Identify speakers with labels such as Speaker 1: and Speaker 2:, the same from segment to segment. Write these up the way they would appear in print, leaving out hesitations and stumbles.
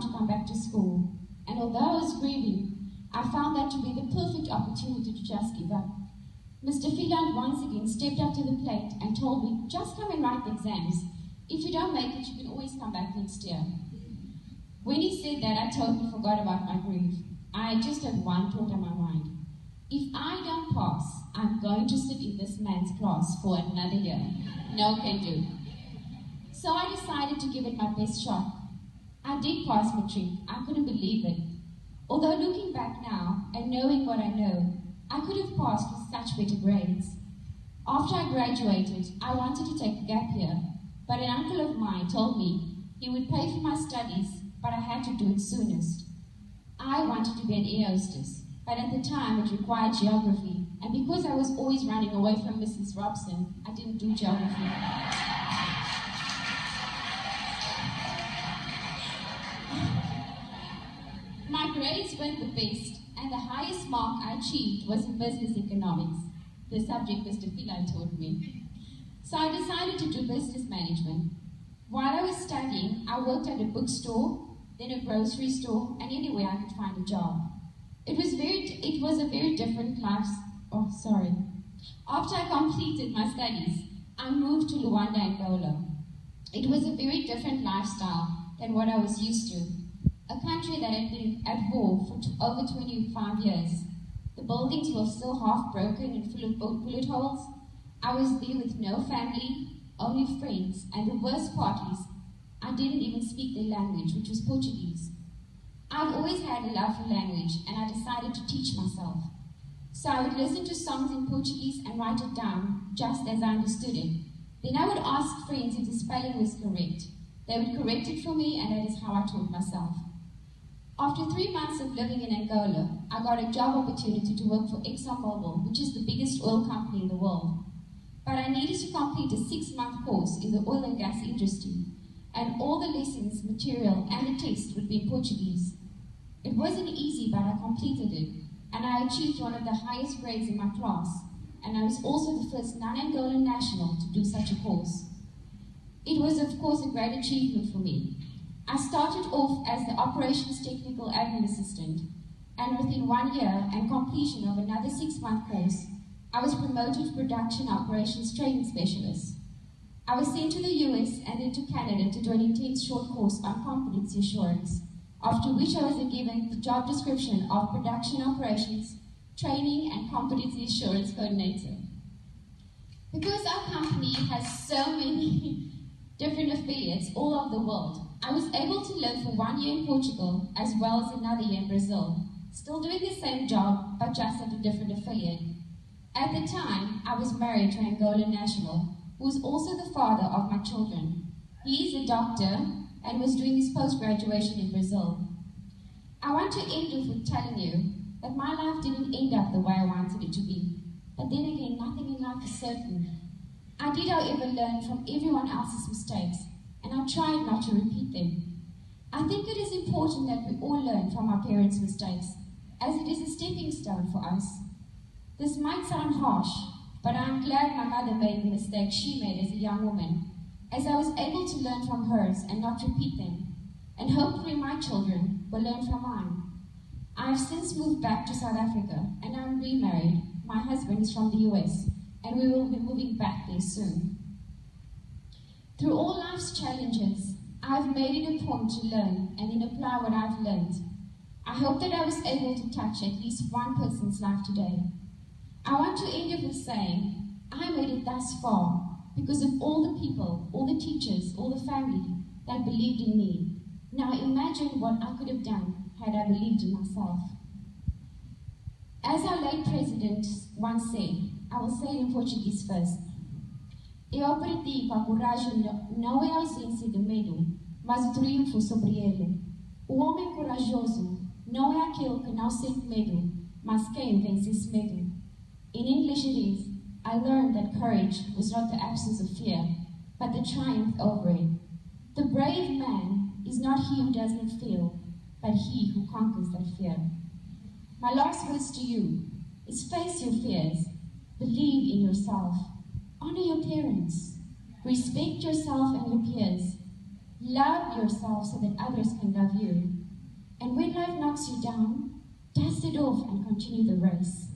Speaker 1: want to come back to school, and although I was grieving, I found that to be the perfect opportunity to just give up. Mr. Freeland once again stepped up to the plate and told me, just come and write the exams. If you don't make it, you can always come back next year. When he said that, I totally forgot about my grief. I just had one thought on my mind. If I don't pass, I'm going to sit in this man's class for another year. No can do. So I decided to give it my best shot. I did pass matric. I couldn't believe it. Although looking back now and knowing what I know, I could have passed with such better grades. After I graduated, I wanted to take a gap year, but an uncle of mine told me he would pay for my studies, but I had to do it soonest. I wanted to be an air hostess, but at the time it required geography, and because I was always running away from Mrs. Robson, I didn't do geography. My grades weren't the best, and the highest mark I achieved was in business economics, the subject Mr. Philan taught me. So I decided to do business management. While I was studying, I worked at a bookstore, then a grocery store, and anywhere I could find a job. It was a very different life. After I completed my studies, I moved to Luanda, Angola. It was a very different lifestyle than what I was used to. A country that had been at war for over 25 years. The buildings were still half broken and full of bullet holes. I was there with no family, only friends, and the worst part is, I didn't even speak their language, which was Portuguese. I've always had a love for language, and I decided to teach myself. So I would listen to songs in Portuguese and write it down, just as I understood it. Then I would ask friends if the spelling was correct. They would correct it for me, and that is how I taught myself. After 3 months of living in Angola, I got a job opportunity to work for ExxonMobil, which is the biggest oil company in the world. But I needed to complete a 6-month course in the oil and gas industry, and all the lessons, material, and the test would be in Portuguese. It wasn't easy, but I completed it, and I achieved one of the highest grades in my class, and I was also the first non-Angolan national to do such a course. It was, of course, a great achievement for me. I started off as the Operations Technical Admin Assistant, and within 1 year and completion of another 6-month course, I was promoted to Production Operations Training Specialist. I was sent to the US and then to Canada to do an intense short course on competency assurance, after which I was given the job description of Production Operations Training and Competency Assurance Coordinator. Because our company has so many different affiliates all over the world, I was able to live for 1 year in Portugal as well as another year in Brazil, still doing the same job but just at a different affiliate. At the time, I was married to an Angolan national who was also the father of my children. He is a doctor and was doing his post-graduation in Brazil. I want to end off with telling you that my life didn't end up the way I wanted it to be. But then again, nothing in life is certain. I did, however, learn from everyone else's mistakes, and I tried not to repeat them. I think it is important that we all learn from our parents' mistakes, as it is a stepping stone for us. This might sound harsh, but I am glad my mother made the mistakes she made as a young woman, as I was able to learn from hers and not repeat them, and hopefully my children will learn from mine. I have since moved back to South Africa, and I am remarried. My husband is from the US, and we will be moving back there soon. Through all life's challenges, I have made it a point to learn and then apply what I've learned. I hope that I was able to touch at least one person's life today. I want to end it with saying, I made it thus far because of all the people, all the teachers, all the family that believed in me. Now imagine what I could have done had I believed in myself. As our late president once said, I will say it in Portuguese first. Eu aprendi que a coragem não é a ausência de medo, mas o triunfo sobre ele. O homem corajoso não é aquele que não sente medo, mas quem vence esse medo. In English it is, I learned that courage was not the absence of fear, but the triumph over it. The brave man is not he who does not feel, but he who conquers that fear. My last words to you is face your fears, believe in yourself, honor your parents, respect yourself and your peers. Love yourself so that others can love you. And when life knocks you down, dust it off and continue the race.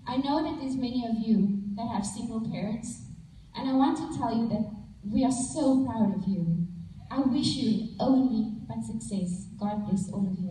Speaker 1: I know that there's many of you that have single parents, and I want to tell you that we are so proud of you. I wish you only but success. God bless all of you.